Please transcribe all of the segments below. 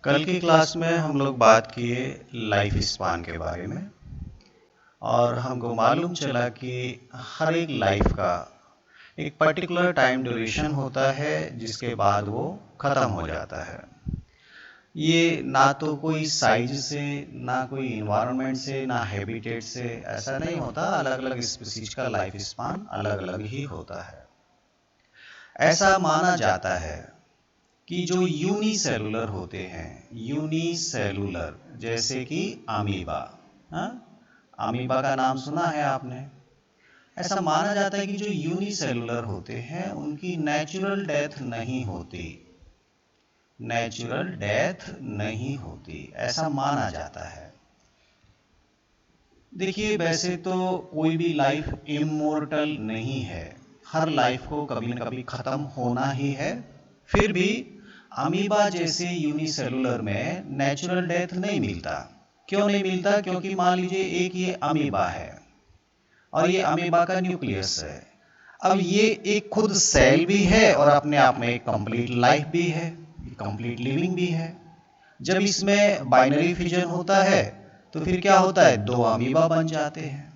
कल की क्लास में हम लोग बात किए लाइफ स्पान के बारे में और हमको मालूम चला कि हर एक लाइफ का एक पर्टिकुलर टाइम ड्यूरेशन होता है जिसके बाद वो ख़त्म हो जाता है। ये ना तो कोई साइज से, ना कोई इन्वायरमेंट से, ना हैबिटेट से ऐसा नहीं होता। अलग अलग स्पीशीज का लाइफ स्पान अलग अलग ही होता है। ऐसा माना जाता है कि जो यूनिसेलुलर होते हैं, यूनिसेलुलर जैसे कि अमीबा, हाँ, अमीबा का नाम सुना है आपने। ऐसा माना जाता है कि जो यूनिसेलुलर होते हैं उनकी नेचुरल डेथ नहीं होती, नेचुरल डेथ नहीं होती, ऐसा माना जाता है। देखिए, वैसे तो कोई भी लाइफ इमोर्टल नहीं है, हर लाइफ को कभी न कभी खत्म होना ही है। फिर भी अमीबा जैसे यूनिसेलुलर में नेचुरल डेथ नहीं मिलता। क्यों नहीं मिलता? क्योंकि मान लीजिए एक ये अमीबा है और ये अमीबा का न्यूक्लियस है। अब ये एक खुद सेल भी है और अपने आप में एक कंप्लीट लाइफ भी है, कंप्लीट लिविंग भी है। जब इसमें बाइनरी फिजन होता है तो फिर क्या होता है? दो अमीबा बन जाते हैं।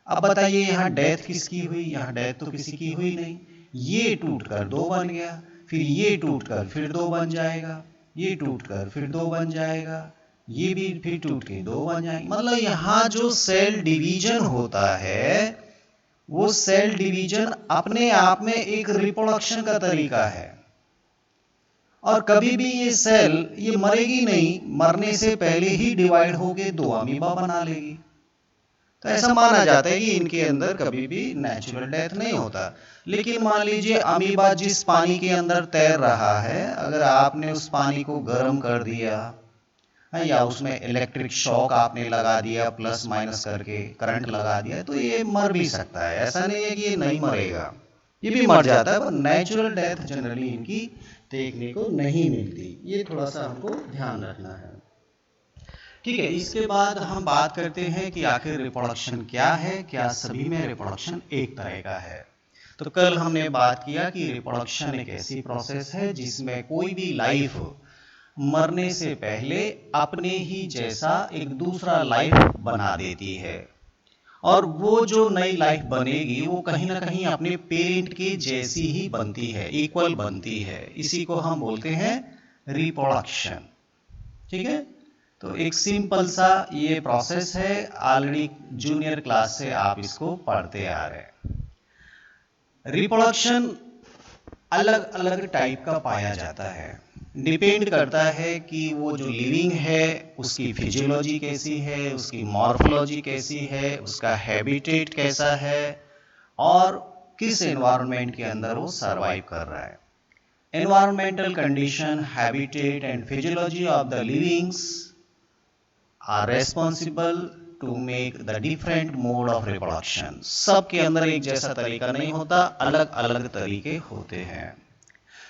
अब बताइए यहाँ डेथ किसकी हुई? यहाँ डेथ तो किसी की हुई नहीं। ये टूटकर दो बन गया, फिर ये टूटकर फिर दो बन जाएगा, ये टूटकर फिर दो बन जाएगा, ये भी फिर टूट के दो बन जाएंगे। मतलब यहाँ जो सेल डिवीजन होता है वो सेल डिवीजन अपने आप में एक रिप्रोडक्शन का तरीका है। और कभी भी ये सेल ये मरेगी नहीं, मरने से पहले ही डिवाइड होके दो अमीबा बना लेगी। तो ऐसा माना जाता है कि इनके अंदर कभी भी नेचुरल डेथ नहीं होता। लेकिन मान लीजिए अमीबा जिस पानी के अंदर तैर रहा है, अगर आपने उस पानी को गर्म कर दिया या उसमें इलेक्ट्रिक शॉक आपने लगा दिया, प्लस माइनस करके करंट लगा दिया, तो ये मर भी सकता है। ऐसा नहीं है कि ये नहीं मरेगा, ये भी मर जाता है, पर नेचुरल डेथ जनरली इनकी देखने को नहीं मिलती। ये थोड़ा सा हमको ध्यान रखना है। ठीक है, इसके बाद हम बात करते हैं कि आखिर रिप्रोडक्शन क्या है। क्या सभी में रिप्रोडक्शन एक तरह का है? तो कल हमने बात किया कि रिप्रोडक्शन एक ऐसी प्रोसेस है जिसमें कोई भी लाइफ मरने से पहले अपने ही जैसा एक दूसरा लाइफ बना देती है, और वो जो नई लाइफ बनेगी वो कहीं ना कहीं अपने पेरेंट के जैसी ही बनती है, इक्वल बनती है। इसी को हम बोलते हैं रिप्रोडक्शन। ठीक है, तो एक सिंपल सा ये प्रोसेस है, ऑलरेडी जूनियर क्लास से आप इसको पढ़ते आ रहे हैं। रिप्रोडक्शन अलग अलग टाइप का पाया जाता है, डिपेंड करता है कि वो जो लिविंग है उसकी फिजियोलॉजी कैसी है, उसकी मॉर्फोलॉजी कैसी है, उसका हैबिटेट कैसा है और किस एनवायरनमेंट के अंदर वो सरवाइव कर रहा है। Environmental condition, habitat and physiology of the livings are responsible to make the different mode of reproduction। सबके अंदर एक जैसा तरीका नहीं होता, अलग अलग तरीके होते हैं।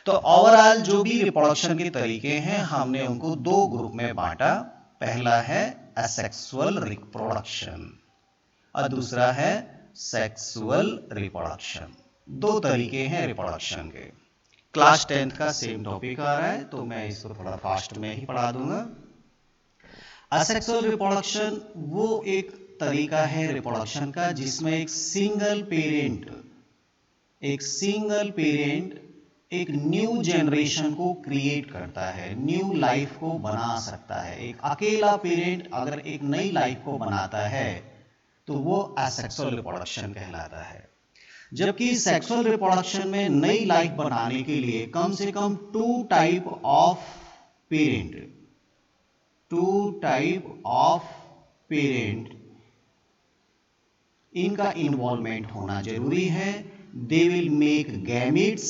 तो ओवरऑल जो भी रिप्रोडक्शन के तरीके हैं हमने उनको दो ग्रुप में बांटा। पहला है असेक्सुअल रिप्रोडक्शन और दूसरा है सेक्सुअल रिप्रोडक्शन। दो तरीके हैं रिप्रोडक्शन के। क्लास 10th का सेम टॉपिक आ रहा है तो मैं इसको थोड़ा फास्ट में ही पढ़ा दूंगा। असेक्सुअल रिप्रोडक्शन वो एक तरीका है रिप्रोडक्शन का जिसमें एक सिंगल पेरेंट एक न्यू जनरेशन को क्रिएट करता है, न्यू लाइफ को बना सकता है। एक अकेला पेरेंट अगर एक नई लाइफ को बनाता है तो वो असेक्सुअल रिप्रोडक्शन कहलाता है। जबकि सेक्सुअल रिप्रोडक्शन में नई लाइफ बनाने के लिए कम से कम टू टाइप ऑफ पेरेंट इनका इन्वॉल्वमेंट होना जरूरी है। दे विल मेक गैमिट्स,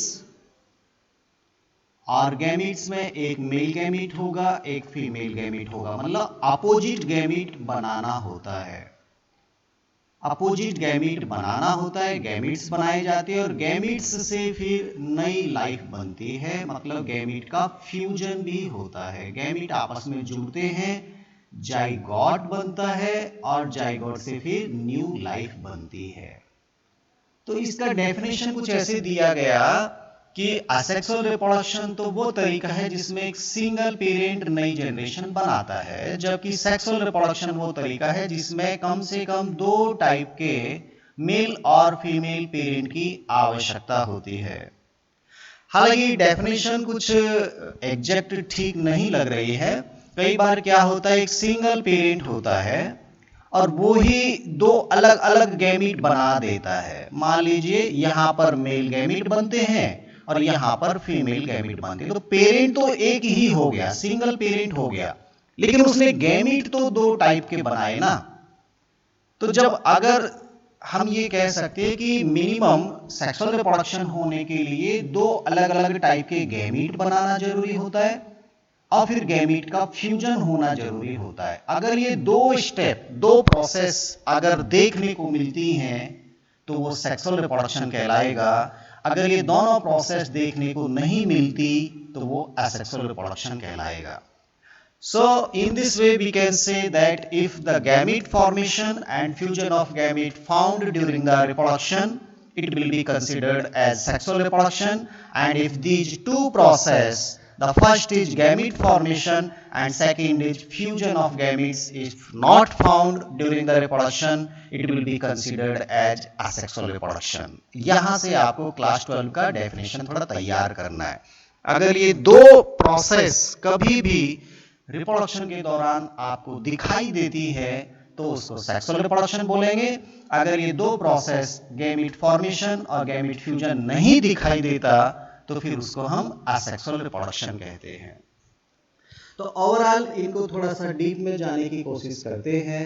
और गैमिट्स में एक मेल गैमिट होगा, एक फीमेल गैमिट होगा, मतलब अपोजिट गैमिट बनाना होता है। अपोजिट गैमिट बनाना होता है, गैमिट्स बनाए जाते हैं और गैमिट्स से फिर नई लाइफ बनती है। मतलब गैमिट का फ्यूजन भी होता है, गैमिट आपस में जुड़ते हैं, जाइगोट बनता है और जाइगोट से फिर न्यू लाइफ बनती है। तो इसका डेफिनेशन कुछ ऐसे दिया गया कि असेक्सुअल रिप्रोडक्शन तो वो तरीका है जिसमें एक सिंगल पेरेंट नई जनरेशन बनाता है, जबकि सेक्सुअल रिप्रोडक्शन वो तरीका है जिसमें कम से कम 2 टाइप के मेल और फीमेल पेरेंट की आवश्यकता होती है। हालांकि डेफिनेशन कुछ एग्जैक्ट ठीक नहीं लग रही है। कई बार क्या होता है, एक सिंगल पेरेंट होता है और वो ही 2 अलग अलग गैमीट बना देता है। मान लीजिए यहाँ पर मेल गैमीट बनते हैं और यहाँ पर फीमेल गैमीट बनते हैं, तो पेरेंट तो एक ही हो गया, सिंगल पेरेंट हो गया, लेकिन उसने गैमीट तो 2 टाइप के बनाए ना। तो जब अगर हम ये कह सकते हैं कि मिनिमम सेक्सुअल रिप्रोडक्शन होने के लिए 2 अलग अलग टाइप के गैमीट बनाना जरूरी होता है और फिर गैमीट का फ्यूजन होना जरूरी होता है। अगर ये 2 स्टेप, 2 प्रोसेस अगर देखने को मिलती हैं तो वो सेक्सुअल रिप्रोडक्शन कहलाएगा। अगर ये दोनों प्रोसेस देखने को नहीं मिलती तो वो असेक्सुअल रिप्रोडक्शन कहलाएगा। So in this way we can say that if the gamete formation and fusion of gamete found during the reproduction, it will be considered as sexual reproduction, and if these two process, the first is gamete formation and second is fusion of gametes, if not found during the reproduction, it will be considered as asexual reproduction. यहाँ से आपको class 12 का definition थोड़ा तैयार करना है। अगर ये 2 प्रोसेस कभी भी रिप्रोडक्शन के दौरान आपको दिखाई देती है तो उसको सेक्सुअल रिप्रोडक्शन बोलेंगे। अगर ये 2 प्रोसेस गैमीट फॉर्मेशन और गैमीट फ्यूजन नहीं दिखाई देता तो फिर उसको हम असेक्सुअल रिप्रोडक्शन कहते हैं। तो ओवरऑल इनको थोड़ा सा डीप में जाने की कोशिश करते हैं।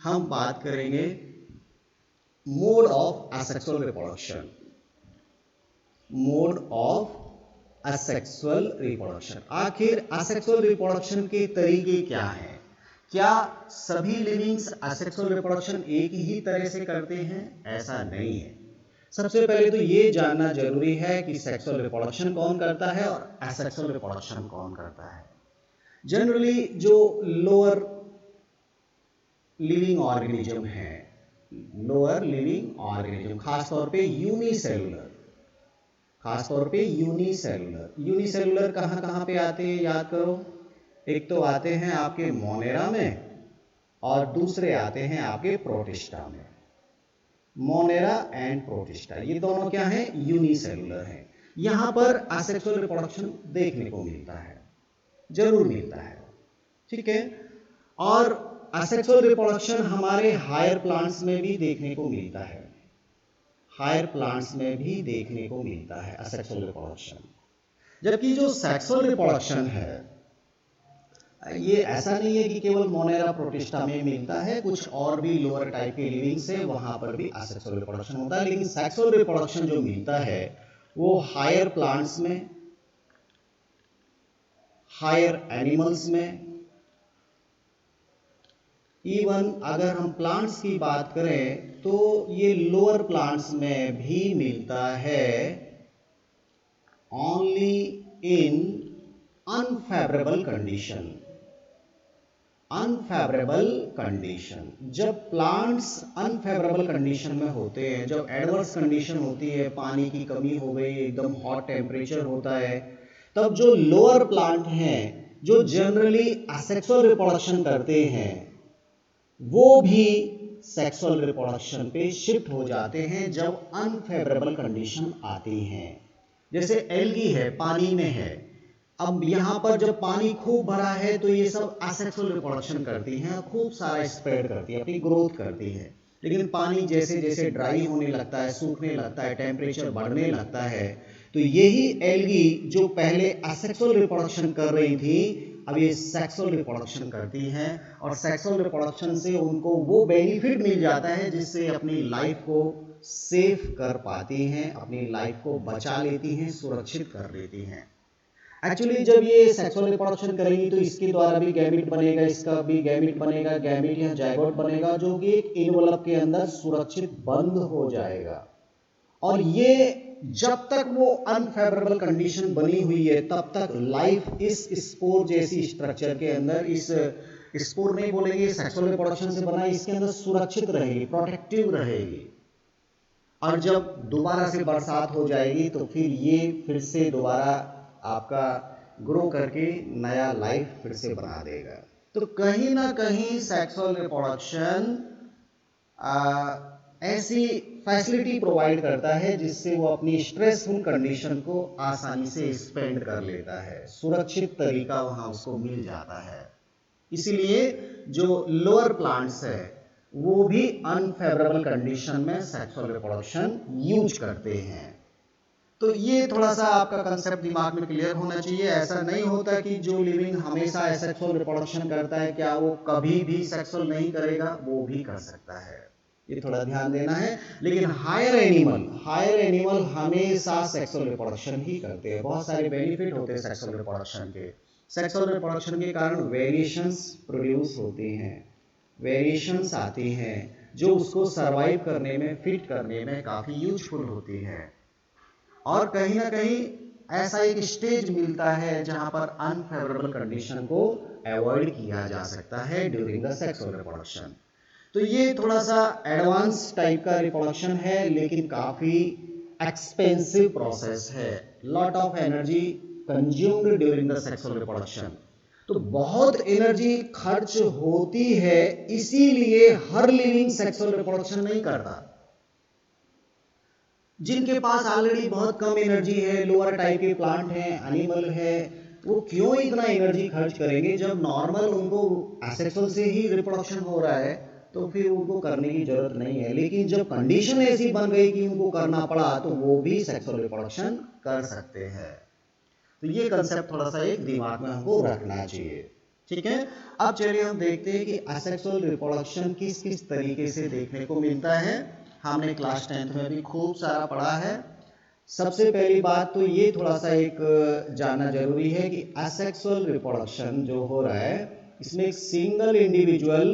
हम बात करेंगे mode of asexual reproduction. Mode of asexual reproduction, आखिर असेक्सुअल रिप्रोडक्शन के तरीके क्या हैं? क्या सभी लिविंग्स असेक्सुअल रिप्रोडक्शन एक ही तरह से करते हैं? ऐसा नहीं है। सबसे पहले तो ये जानना जरूरी है कि सेक्सुअल रिप्रोडक्शन कौन करता है और असेक्सुअल रिप्रोडक्शन कौन करता है। जनरली जो लोअर लिविंग ऑर्गेनिज्म है, लोअर लिविंग ऑर्गेनिज्म, खासतौर पे यूनिसेलुलर, खासतौर पे यूनिसेलुलर कहाँ पे आते हैं याद करो। एक तो आते हैं आपके मोनेरा में और दूसरे आते हैं आपके प्रोटिस्टा में। मोनेरा एंड प्रोटिस्टा ये दोनों क्या है? यूनिसेलुलर है। यहां पर असेक्सुअल रिप्रोडक्शन देखने को मिलता है, जरूर मिलता है, ठीक है। और असेक्सुअल रिप्रोडक्शन हमारे हायर प्लांट्स में भी देखने को मिलता है, हायर प्लांट्स में भी देखने को मिलता है असेक्सुअल रिप्रोडक्शन। जबकि जो सेक्सुअल रिप्रोडक्शन है ये ऐसा नहीं है कि केवल मोनेरा प्रोटिस्टा में मिलता है, कुछ और भी लोअर टाइप के लिविंग से वहां पर भी असेक्सुअल रिप्रोडक्शन होता है। लेकिन सेक्सुअल रिप्रोडक्शन जो मिलता है वो हायर प्लांट्स में, हायर एनिमल्स में, इवन अगर हम प्लांट्स की बात करें तो ये लोअर प्लांट्स में भी मिलता है, only in unfavourable condition. Unfavourable condition, जब प्लांट्स अनफेवरेबल कंडीशन में होते हैं, जब एडवर्स कंडीशन होती है, पानी की कमी हो गई, एकदम हॉट टेम्परेचर होता है, तब जो लोअर प्लांट हैं जो जनरली असेक्सुअल रिप्रोडक्शन करते हैं वो भी सेक्सुअल रिप्रोडक्शन पे शिफ्ट हो जाते हैं जब अनफेवरेबल कंडीशन आती हैं। जैसे एल्गी है, पानी में है, अब यहाँ पर जब पानी खूब भरा है तो ये सब असेक्सुअल रिप्रोडक्शन करती हैं, खूब सारा स्प्रेड करती है, अपनी ग्रोथ करती है। लेकिन पानी जैसे जैसे ड्राई होने लगता है, सूखने लगता है, टेम्परेचर बढ़ने लगता है, तो यही एल्गी जो पहले असेक्सुअल रिप्रोडक्शन कर रही थी अब ये सेक्सुअल रिप्रोडक्शन करती हैं, और सेक्सुअल रिप्रोडक्शन से उनको वो बेनिफिट मिल जाता है जिससे अपनी लाइफ को सेफ कर पाती हैं, अपनी लाइफ को बचा लेती हैं, सुरक्षित कर लेती हैं। एक्चुअली जब ये सेक्सुअल रिप्रोडक्शन करेंगी तो इसके द्वारा भी गैमीट बनेगा, इसका भी गैमीट बनेगा, गैमीट या जाइगोट बनेगा जो कि एक इनवलप के अंदर सुरक्षित बंद हो जाएगा। और ये जब तक वो अनफेवरेबल कंडीशन बनी हुई है तब तक लाइफ इस स्पोर जैसी स्ट्रक्चर के अंदर, इस स्पोर नहीं बोलेंगे, सेक्सुअल रिप्रोडक्शन से बना, इसके अंदर सुरक्षित रहेगी, प्रोटेक्टिव रहेगी। और जब दोबारा से बरसात हो जाएगी तो फिर ये फिर से दोबारा आपका ग्रो करके नया लाइफ फिर से बना देगा। तो कहीं ना कहीं सेक्सुअल रिप्रोडक्शन ऐसी फैसिलिटी प्रोवाइड करता है जिससे वो अपनी स्ट्रेसफुल कंडीशन को आसानी से स्पेंड कर लेता है, सुरक्षित तरीका वहां उसको मिल जाता है। इसीलिए जो लोअर प्लांट्स है वो भी अनफेवरेबल कंडीशन में सेक्सुअल रिप्रोडक्शन यूज करते हैं। तो ये थोड़ा सा आपका कंसेप्ट दिमाग में क्लियर होना चाहिए। ऐसा नहीं होता कि जो लिविंग हमेशा सेक्सुअल रिप्रोडक्शन करता है क्या वो कभी भी सेक्सुअल नहीं करेगा, वो भी कर सकता है, ये थोड़ा ध्यान देना है। लेकिन हायर एनिमल हमेशा सेक्सुअल रिप्रोडक्शन ही करते हैं। बहुत सारे बेनिफिट होते हैं सेक्सुअल रिप्रोडक्शन के। सेक्सुअल रिप्रोडक्शन के कारण वेरिएशंस प्रोड्यूस होती हैं, वेरिएशंस आती हैं जो उसको सरवाइव करने में, फिट करने में काफी यूजफुल होती है। और कहीं ना कहीं ऐसा एक स्टेज मिलता है जहां पर अनफेवरेबल कंडीशन को अवॉइड किया जा सकता है ड्यूरिंग द सेक्सुअल रिप्रोडक्शन। तो ये थोड़ा सा एडवांस टाइप का रिप्रोडक्शन है, लेकिन काफी एक्सपेंसिव प्रोसेस है। Lot of energy consumed during the sexual reproduction. तो बहुत एनर्जी खर्च होती है, इसीलिए हर लिविंग सेक्सुअल रिप्रोडक्शन नहीं करता। जिनके पास ऑलरेडी बहुत कम एनर्जी है, लोअर टाइप के प्लांट हैं, एनिमल है, वो क्यों इतना एनर्जी खर्च करेंगे जब नॉर्मल उनको एसेक्सुअल से ही रिप्रोडक्शन हो रहा है, तो फिर उनको करने की जरूरत नहीं है। लेकिन जब कंडीशन ऐसी बन गई कि उनको करना पड़ा तो वो भी सेक्सुअल रिप्रोडक्शन कर सकते हैं। तो ये कंसेप्ट थोड़ा सा एक दिमाग में हमको रखना चाहिए, ठीक है। अब चलिए हम देखते हैं कि असेक्सुअल रिप्रोडक्शन किस किस तरीके से देखने को मिलता है। हमने क्लास 10th में भी खूब सारा पढ़ा है। सबसे पहली बात तो ये थोड़ा सा एक जानना जरूरी है कि असेक्सुअल रिप्रोडक्शन जो हो रहा है इसमें एक सिंगल इंडिविजुअल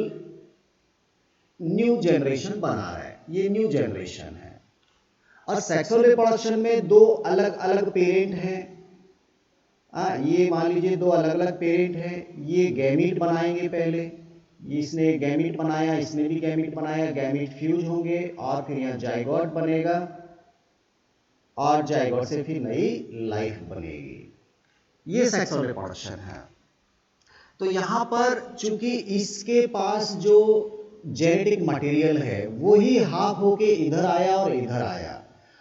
न्यू जनरेशन बना रहा है, ये न्यू जनरेशन है। और सेक्सुअल रिप्रोडक्शन में दो अलग अलग पेरेंट हैं। ये मान लीजिए दो अलग अलग पेरेंट हैं, ये गैमीट बनाएंगे पहले, इसने गैमीट बनाया, इसने भी गैमीट बनाया, गैमीट फ्यूज होंगे और फिर यहाँ जाइगोट बनेगा और जाइगोट से फिर नई लाइफ बनेगी। ये सेक्सुअल रिप्रोडक्शन है। तो यहाँ पर चूंकि इसके पास जो जेनेटिक मटेरियल है वो ही हाफ होके इधर आया और इधर आया,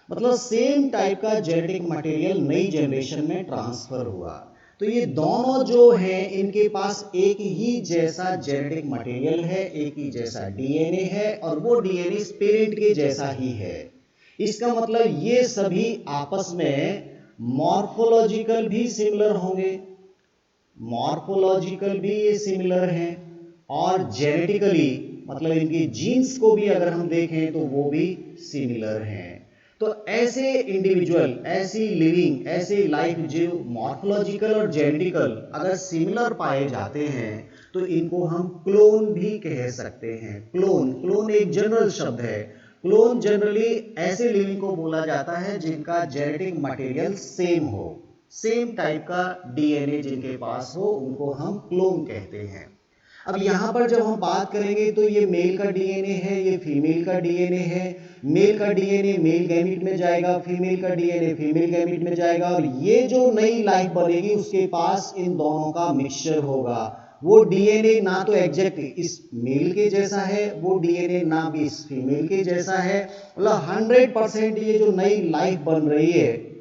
मतलब सेम टाइप का जेनेटिक मटेरियल नई जनरेशन में ट्रांसफर हुआ। तो ये दोनों जो हैं इनके पास एक ही जैसा जेनेटिक मटेरियल है, एक ही जैसा डीएनए है और वो डीएनए इस पेरेंट के जैसा ही है। इसका मतलब ये सभी आपस में मॉर्फोलॉजिकल भी सिमिलर होंगे, मॉर्फोलॉजिकल भी ये सिमिलर हैं और जेनेटिकली मतलब इनकी जीन्स को भी अगर हम देखें तो वो भी सिमिलर हैं। तो ऐसे इंडिविजुअल, ऐसी लिविंग, ऐसे लाइफ जो मॉर्फोलॉजिकल और जेनेटिकल अगर सिमिलर पाए जाते हैं तो इनको हम क्लोन भी कह सकते हैं। क्लोन एक जनरल शब्द है। क्लोन जनरली ऐसे लिविंग को बोला जाता है जिनका जेनेटिक मटेरियल सेम हो, सेम टाइप का डीएनए जिनके पास हो, उनको हम क्लोन कहते हैं। अब यहाँ पर जब हम बात करेंगे तो ये मेल का डीएनए है, ये फीमेल का डीएनए है। मेल का डीएनए मेल गैमीट में जाएगा, फीमेल का डीएनए फीमेल गैमीट में जाएगा और ये जो नई लाइफ बनेगी उसके पास इन दोनों का मिक्सचर होगा। वो डीएनए ना तो एग्जैक्ट इस मेल के जैसा है, वो डीएनए ना भी इस फीमेल के जैसा है, मतलब 100% ये जो नई लाइफ बन रही है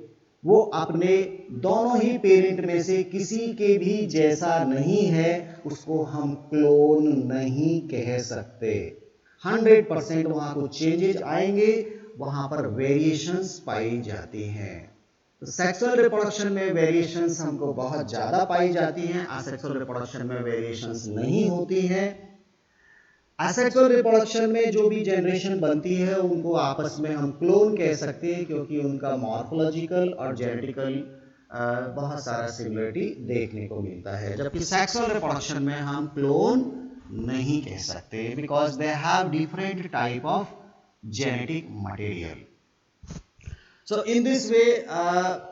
वो अपने दोनों ही पेरेंट में से किसी के भी जैसा नहीं है, उसको हम क्लोन नहीं कह सकते। 100% वहां कुछ चेंजेस आएंगे, वहां पर वेरिएशंस पाई जाती हैं। तो सेक्सुअल रिप्रोडक्शन में वेरिएशंस हमको बहुत ज्यादा पाई जाती हैं, असेक्सुअल रिप्रोडक्शन में वेरिएशंस नहीं होती हैं। असेक्सुअल रिप्रोडक्शन में जो भी जनरेशन बनती है उनको आपस में हम क्लोन कह सकते हैं क्योंकि उनका मॉर्फोलॉजिकल और जेनेटिकल बहुत सारा सिमिलरिटी देखने को मिलता है, जबकि सेक्सुअल रिप्रोडक्शन में हम क्लोन नहीं कह सकते because they have different type of genetic material. So in this way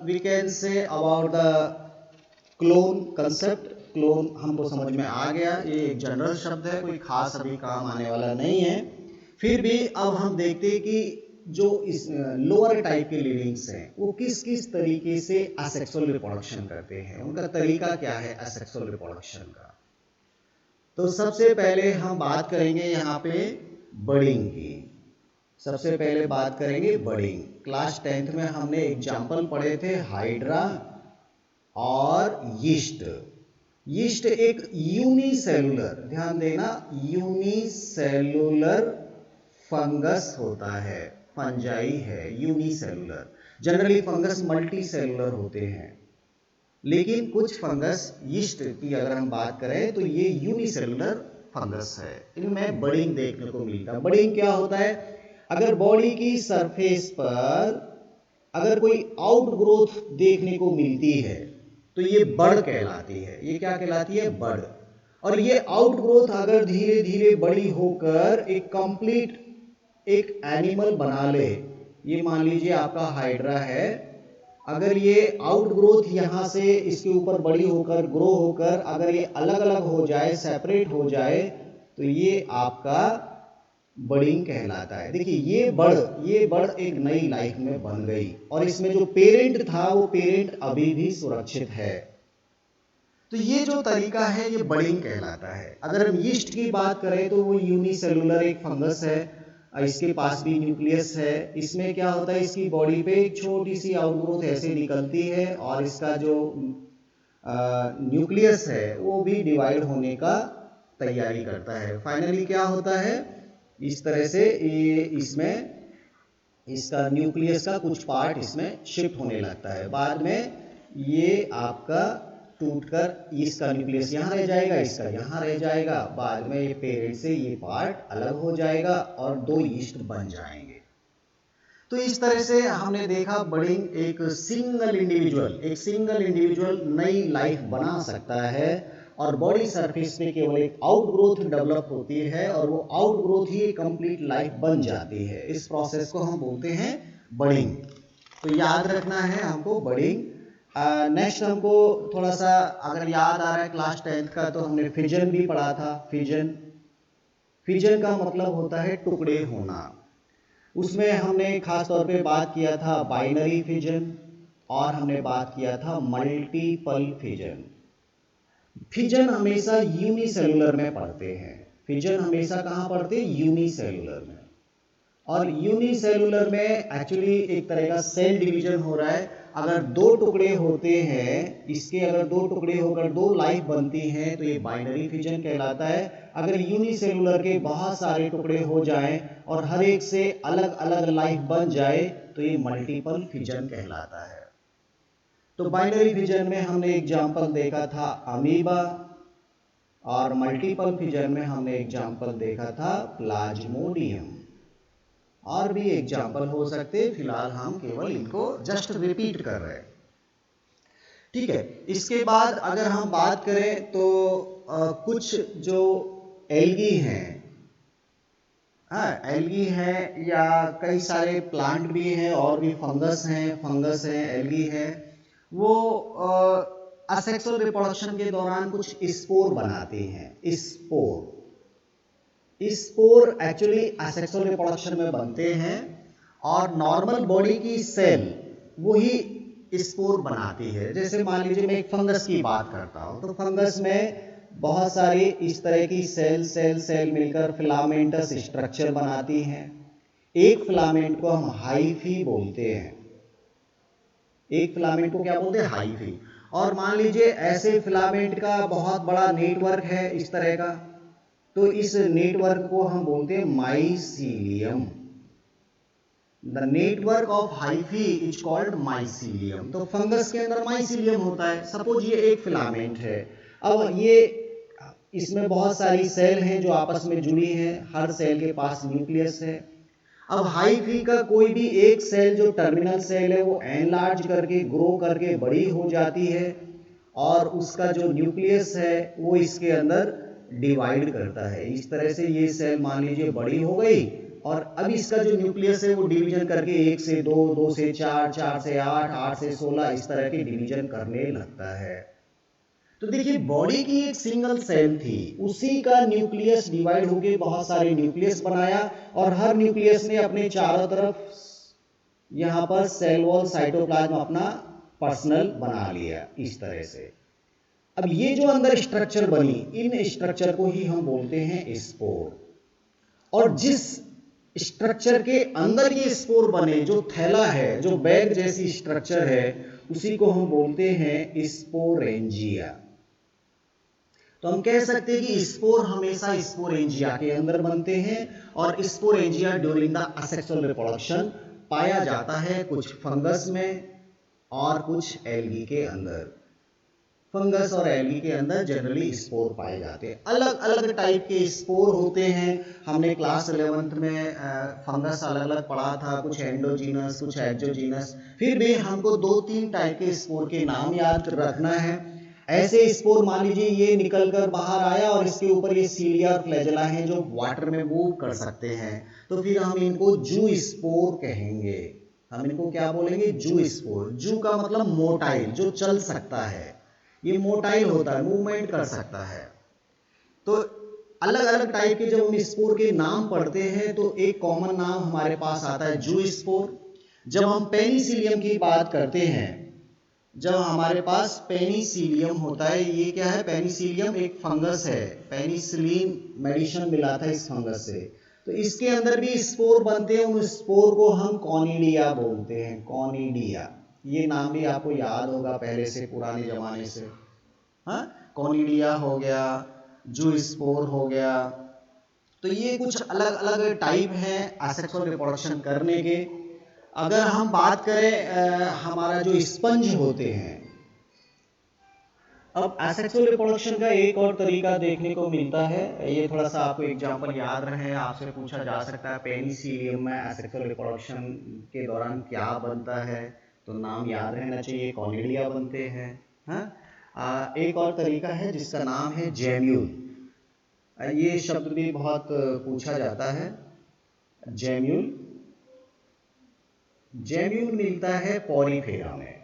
we can say about the clone concept. Clone हमको समझ में आ गया, ये एक जनरल शब्द है, कोई खास अभी काम आने वाला नहीं है। फिर भी अब हम देखते हैं कि जो इस लोअर टाइप के लिविंग्स हैं वो किस किस तरीके से असेक्सुअल रिप्रोडक्शन करते हैं, उनका तरीका क्या है असेक्सुअल रिप्रोडक्शन का। तो सबसे पहले हम बात करेंगे यहाँ पे बर्डिंग की। सबसे पहले बात करेंगे बर्डिंग। क्लास 10th में हमने एग्जाम्पल पढ़े थे हाइड्रा और यीस्ट। यीस्ट एक यूनिसेलुलर, ध्यान देना, यूनिसेलुलर फंगस होता है, फंजाई है unicellular. Generally fungus multi cellular होते हैं, लेकिन कुछ फंगस यीस्ट की अगर हम बात करें तो ये यूनिसेलुलर फंगस है, इनमें बर्डिंग देखने को मिलता है। बर्डिंग क्या होता है, अगर बॉडी की सरफेस पर अगर कोई आउटग्रोथ देखने को मिलती है तो ये बर्ड कहलाती है। ये क्या कहलाती है, बर्ड। और ये आउटग्रोथ अगर धीरे धीरे बड़ी होकर एक कंप्लीट एक एनिमल बना ले, ये मान लीजिए आपका हाइड्रा है, अगर ये आउटग्रोथ यहाँ से इसके ऊपर बड़ी होकर ग्रो होकर अगर ये अलग अलग हो जाए, सेपरेट हो जाए, तो ये आपका बर्डिंग कहलाता है। देखिए ये बर्ड एक नई लाइफ में बन गई और इसमें जो पेरेंट था वो पेरेंट अभी भी सुरक्षित है। तो ये जो तरीका है ये बर्डिंग कहलाता है। अगर हम यीस्ट की बात करें तो वो यूनिसेलुलर एक फंगस है, इसके पास भी न्यूक्लियस है। इसमें क्या होता है, इसकी बॉडी पे एक छोटी सी आउटग्रोथ ऐसे निकलती है और इसका जो न्यूक्लियस है वो भी डिवाइड होने का तैयारी करता है। फाइनली क्या होता है, इस तरह से ये इसमें इसका न्यूक्लियस का कुछ पार्ट इसमें शिफ्ट होने लगता है। बाद में ये आपका टूटकर इसका न्यूक्लियस यहाँ रह जाएगा, इसका यहाँ रह जाएगा, बाद में ये पेरेंट से ये पार्ट अलग हो जाएगा और दो यीस्ट बन जाएंगे। तो इस तरह से हमने देखा बर्डिंग एक सिंगल इंडिविजुअल नई लाइफ बना सकता है और बॉडी सरफेस पे केवल एक आउटग्रोथ डेवलप होती है और वो आउटग्रोथ ही कंप्लीट लाइफ बन जाती है। इस प्रोसेस को हम बोलते हैं बर्डिंग। तो याद रखना है हमको बर्डिंग। नेक्स्ट हमको थोड़ा सा अगर याद आ रहा है क्लास 10th का, तो हमने फिजन भी पढ़ा था। फिजन का मतलब होता है टुकड़े होना। उसमें हमने खास तौर पे बात किया था बाइनरी फिजन और हमने बात किया था मल्टीपल फिजन। फिजन हमेशा यूनिसेलुलर में पढ़ते हैं। फिजन हमेशा कहाँ पढ़ते हैं, यूनिसेलुलर में। और यूनिसेलुलर में एक्चुअली एक तरह का सेल डिवीजन हो रहा है। अगर दो टुकड़े होते हैं, इसके अगर दो टुकड़े होकर दो लाइफ बनती हैं तो ये बाइनरी फिजन कहलाता है। अगर यूनिसेलुलर के बहुत सारे टुकड़े हो जाएं और हर एक से अलग अलग लाइफ बन जाए तो ये मल्टीपल फिजन कहलाता है। तो बाइनरी फिजन में हमने एग्जाम्पल देखा था अमीबा और मल्टीपल फिजन में हमने एग्जाम्पल देखा था प्लाज्मोडियम। और भी एग्जाम्पल हो सकते, फिलहाल हम केवल इनको जस्ट रिपीट कर रहे हैं, ठीक है। इसके बाद अगर हम बात करें तो कुछ जो एल्गी हैं, एल्गी है या कई सारे प्लांट भी हैं और भी फंगस हैं, एल्गी है, वो असेक्सुअल रिप्रोडक्शन के दौरान कुछ स्पोर बनाते हैं। स्पोर एक्चुअली असेक्सुअल रिप्रोडक्शन में बनते हैं और नॉर्मल बॉडी की सेल वही स्पोर बनाती है। जैसे मान लीजिए मैं एक फंगस की बात करता हूँ, तो फंगस में बहुत सारी इस तरह की सेल मिलकर फिलामेंटस स्ट्रक्चर बनाती हैं। एक फिलामेंट को हम हाइफी बोलते हैं। एक फिलामेंट को क्या बोलते हैं, हाइफी। और मान लीजिए ऐसे फिलामेंट का बहुत बड़ा नेटवर्क है इस तरह का, तो इस नेटवर्क को हम बोलते हैं mycelium. The network of hyphae is called mycelium. तो फंगस के अंदर माइसीलियम होता है। सपोज ये एक फिलामेंट है, अब ये इसमें बहुत सारी सेल हैं जो आपस में जुड़ी हैं, हर सेल के पास न्यूक्लियस है। अब हाइफी का कोई भी एक सेल जो टर्मिनल सेल है वो एनलार्ज करके ग्रो करके बड़ी हो जाती है और उसका जो न्यूक्लियस है वो इसके अंदर डिवाइड करता है। इस तरह से ये सेल मान लीजिए बड़ी हो गई और अब इसका जो न्यूक्लियस है वो डिवीजन करके 1 से 2, 2 से 4, 4 से 8, 8 से 16 इस तरह के डिवीजन करने लगता है। तो देखिए बॉडी की एक सिंगल सेल थी, उसी का न्यूक्लियस डिवाइड होके बहुत सारे न्यूक्लियस बनाया और हर न्यूक्लियस ने अपने चारों तरफ यहाँ पर सेल वॉल साइटोप्लाज्म अपना पर्सनल बना लिया इस तरह से। अब ये जो अंदर स्ट्रक्चर बनी, इन स्ट्रक्चर को ही हम बोलते हैं स्पोर। और जिस स्ट्रक्चर के अंदर ये स्पोर बने, जो थैला है, जो बैग जैसी स्ट्रक्चर है, उसी को हम बोलते हैं स्पोरेंजिया। तो हम कह सकते हैं कि स्पोर हमेशा स्पोरेंजिया के अंदर बनते हैं और sporangia during the asexual reproduction पाया जाता है कुछ फंगस में और कुछ एल्गी के अंदर। फंगस और एल्गी के अंदर जनरली स्पोर पाए जाते हैं। अलग अलग टाइप के स्पोर होते हैं। हमने क्लास 11th में फंगस अलग अलग पढ़ा था, कुछ एंडोजीनस, कुछ एक्सोजीनस। फिर भी हमको 2-3 टाइप के स्पोर के नाम याद रखना है। ऐसे स्पोर मान लीजिए ये निकल कर बाहर आया और इसके ऊपर ये सीलिया और फ्लैजेला हैं जो वाटर में मूव कर सकते हैं, तो फिर हम इनको जू स्पोर कहेंगे। हम इनको क्या बोलेंगे? जू स्पोर। जू का मतलब मोटाइल, जो चल सकता है। ये मोटाइल होता है, मूवमेंट कर सकता है। तो अलग अलग टाइप के जब हम स्पोर के नाम पढ़ते हैं तो एक कॉमन नाम हमारे पास आता है जू स्पोर। जब हम पेनिसिलियम की बात करते हैं, जब हमारे पास पेनिसिलियम होता है, ये क्या है? पेनिसिलियम एक फंगस है। पेनिसिलिन मेडिसिन मिला था इस फंगस से। तो इसके अंदर भी स्पोर बनते हैं। उन स्पोर को हम कॉनिडिया बोलते हैं। कॉनिडिया, ये नाम भी आपको याद होगा पहले से, पुराने जमाने से। हाँ, कॉनिडिया हो गया, जू स्पोर हो गया। तो ये कुछ अलग अलग टाइप हैं असेक्सुअल रिप्रोडक्शन करने के। अगर हम बात करें हमारा जो स्पंज होते हैं, अब असेक्सुअल रिप्रोडक्शन का एक और तरीका देखने को मिलता है। ये थोड़ा सा आपको एग्जांपल याद रहे, आपसे पूछा जा सकता है पेनिसिलियम में असेक्सुअल रिप्रोडक्शन के दौरान क्या बनता है, तो नाम याद रहना चाहिए, कॉनिडिया बनते हैं। हाँ, एक और तरीका है जिसका नाम है जेम्यूल। ये शब्द भी बहुत पूछा जाता है। जेम्यूल, जेम्यूल मिलता है पॉरीफेरा में।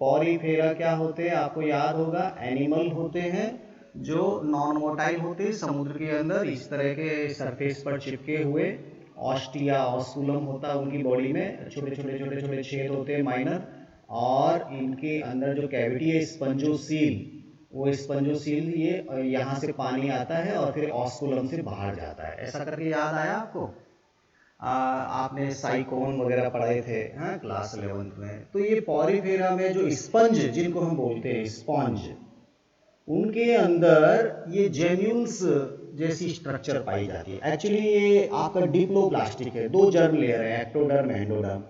पॉरीफेरा क्या होते हैं आपको याद होगा? एनिमल होते हैं जो नॉन मोटाइल होते हैं, समुद्र के अंदर इस तरह के सरफेस पर चिपके हुए। ऑस्टिया, ऑस्कुलम होता है उनकी बॉडी में, छोटे छोटे छोटे छोटे छेद होते हैं माइनर, और इनके अंदर जो कैविटी है स्पंजोसील, वो स्पंजोसील ये यहाँ से पानी आता है और फिर ऑस्कुलम से बाहर जाता है। ऐसा करके याद आया आपको? आपने साइकोन वगैरह पढ़े थे क्लास 11th में। तो ये पॉरीफेरा में जो स्पंज, जिनको हम बोलते हैं स्पंज, उनके अंदर ये जेम्यूल्स जैसी स्ट्रक्चर पाई जाती है। एक्चुअली ये आपका डिप्लोब्लास्टिक है, 2 जर्म लेयर है, एक्टोडर्म एंडोडर्म।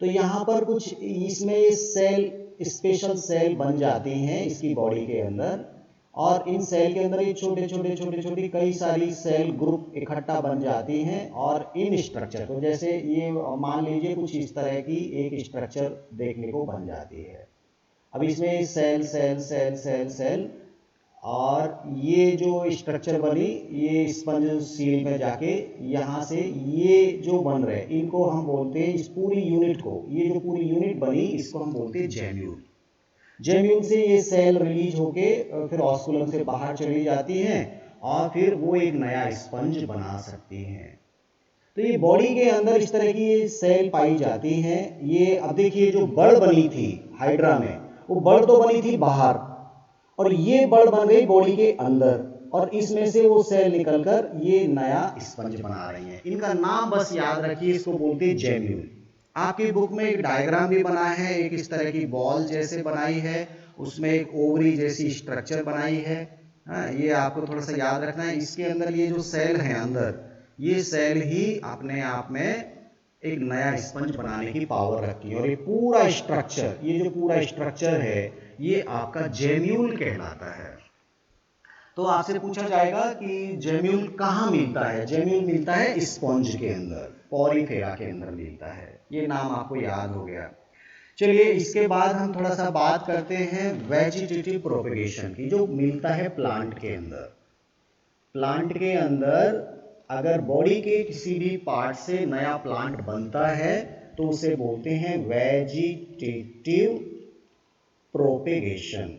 तो यहाँ पर कुछ इसमें ये सेल, स्पेशल सेल बन जाती हैं इसकी बॉडी के अंदर, और इन सेल के अंदर ये छोटे छोटे छोटे छोटी कई सारी सेल ग्रुप इकट्ठा बन जाती हैं और इन स्ट्रक्चर को, जैसे ये मान लीजिए कुछ इस तरह की एक स्ट्रक्चर देखने को बन जाती है। अब इसमें cell cell cell cell cell, और ये जो स्ट्रक्चर बनी ये स्पंज सील में जाके यहाँ से ये जो बन रहे, इनको हम बोलते हैं, इस पूरी यूनिट को, ये जो पूरी यूनिट बनी इसको हम बोलते हैं जेम्यूल। जेम्यूल से ये सेल रिलीज होके फिर ऑस्कुलम से बाहर चली जाती हैं और फिर वो एक नया स्पंज बना सकती हैं। तो ये बॉडी के अंदर इस तरह की ये सेल पाई जाती हैं। ये अब देखिए जो बड़ बनी थी हाइड्रा में, वो बड़ तो बनी थी बाहर, और ये बड़ बन गई बॉडी के अंदर, और इसमें से वो सेल निकलकर ये नया स्पंज बना रही हैं। इनका नाम बस याद रखिए, इसको बोलते हैं जेम्यूल। आपकी बुक में एक डायग्राम भी बना है, एक इस तरह की बॉल जैसे बनाई है, उसमें एक ओवरी जैसी स्ट्रक्चर बनाई है। ये आपको थोड़ा सा याद रखना है। इसके अंदर ये जो सेल है अंदर, ये सेल ही अपने आप में एक नया स्पंज बनाने की पावर रखती है। और ये पूरा स्ट्रक्चर, ये जो पूरा स्ट्रक्चर है, ये आपका जेम्यूल कहलाता है। तो आपसे पूछा जाएगा कि जेम्यूल कहाँ मिलता है? जेम्यूल मिलता है स्पंज के अंदर, पॉरीफेरा के अंदर मिलता है। ये नाम आपको याद हो गया। चलिए इसके बाद हम थोड़ा सा बात करते हैं वेजिटेटिव प्रोपेगेशन की, जो मिलता है प्लांट के अंदर। प्लांट के अंदर अगर बॉडी के किसी भी पार्ट से नया प्लांट बनता है तो उसे बोलते हैं वेजिटेटिव प्रोपेगेशन।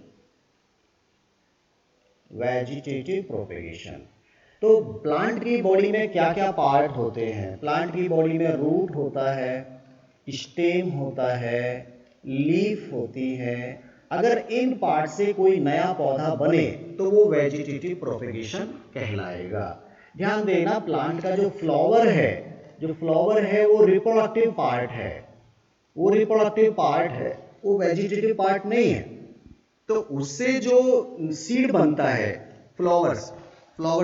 Vegetative propagation. तो प्लांट की बॉडी में क्या क्या पार्ट होते हैं? प्लांट की बॉडी में रूट होता है, स्टेम होता है, लीफ होती है। अगर इन पार्ट से कोई नया पौधा बने तो वो वेजिटेटिव प्रोपेगेशन कहलाएगा। ध्यान देना, प्लांट का जो फ्लावर है वो रिप्रोडक्टिव पार्ट है, वो वेजिटेटिव पार्ट नहीं है। तो उससे जो सीड बनता है, फ्लावर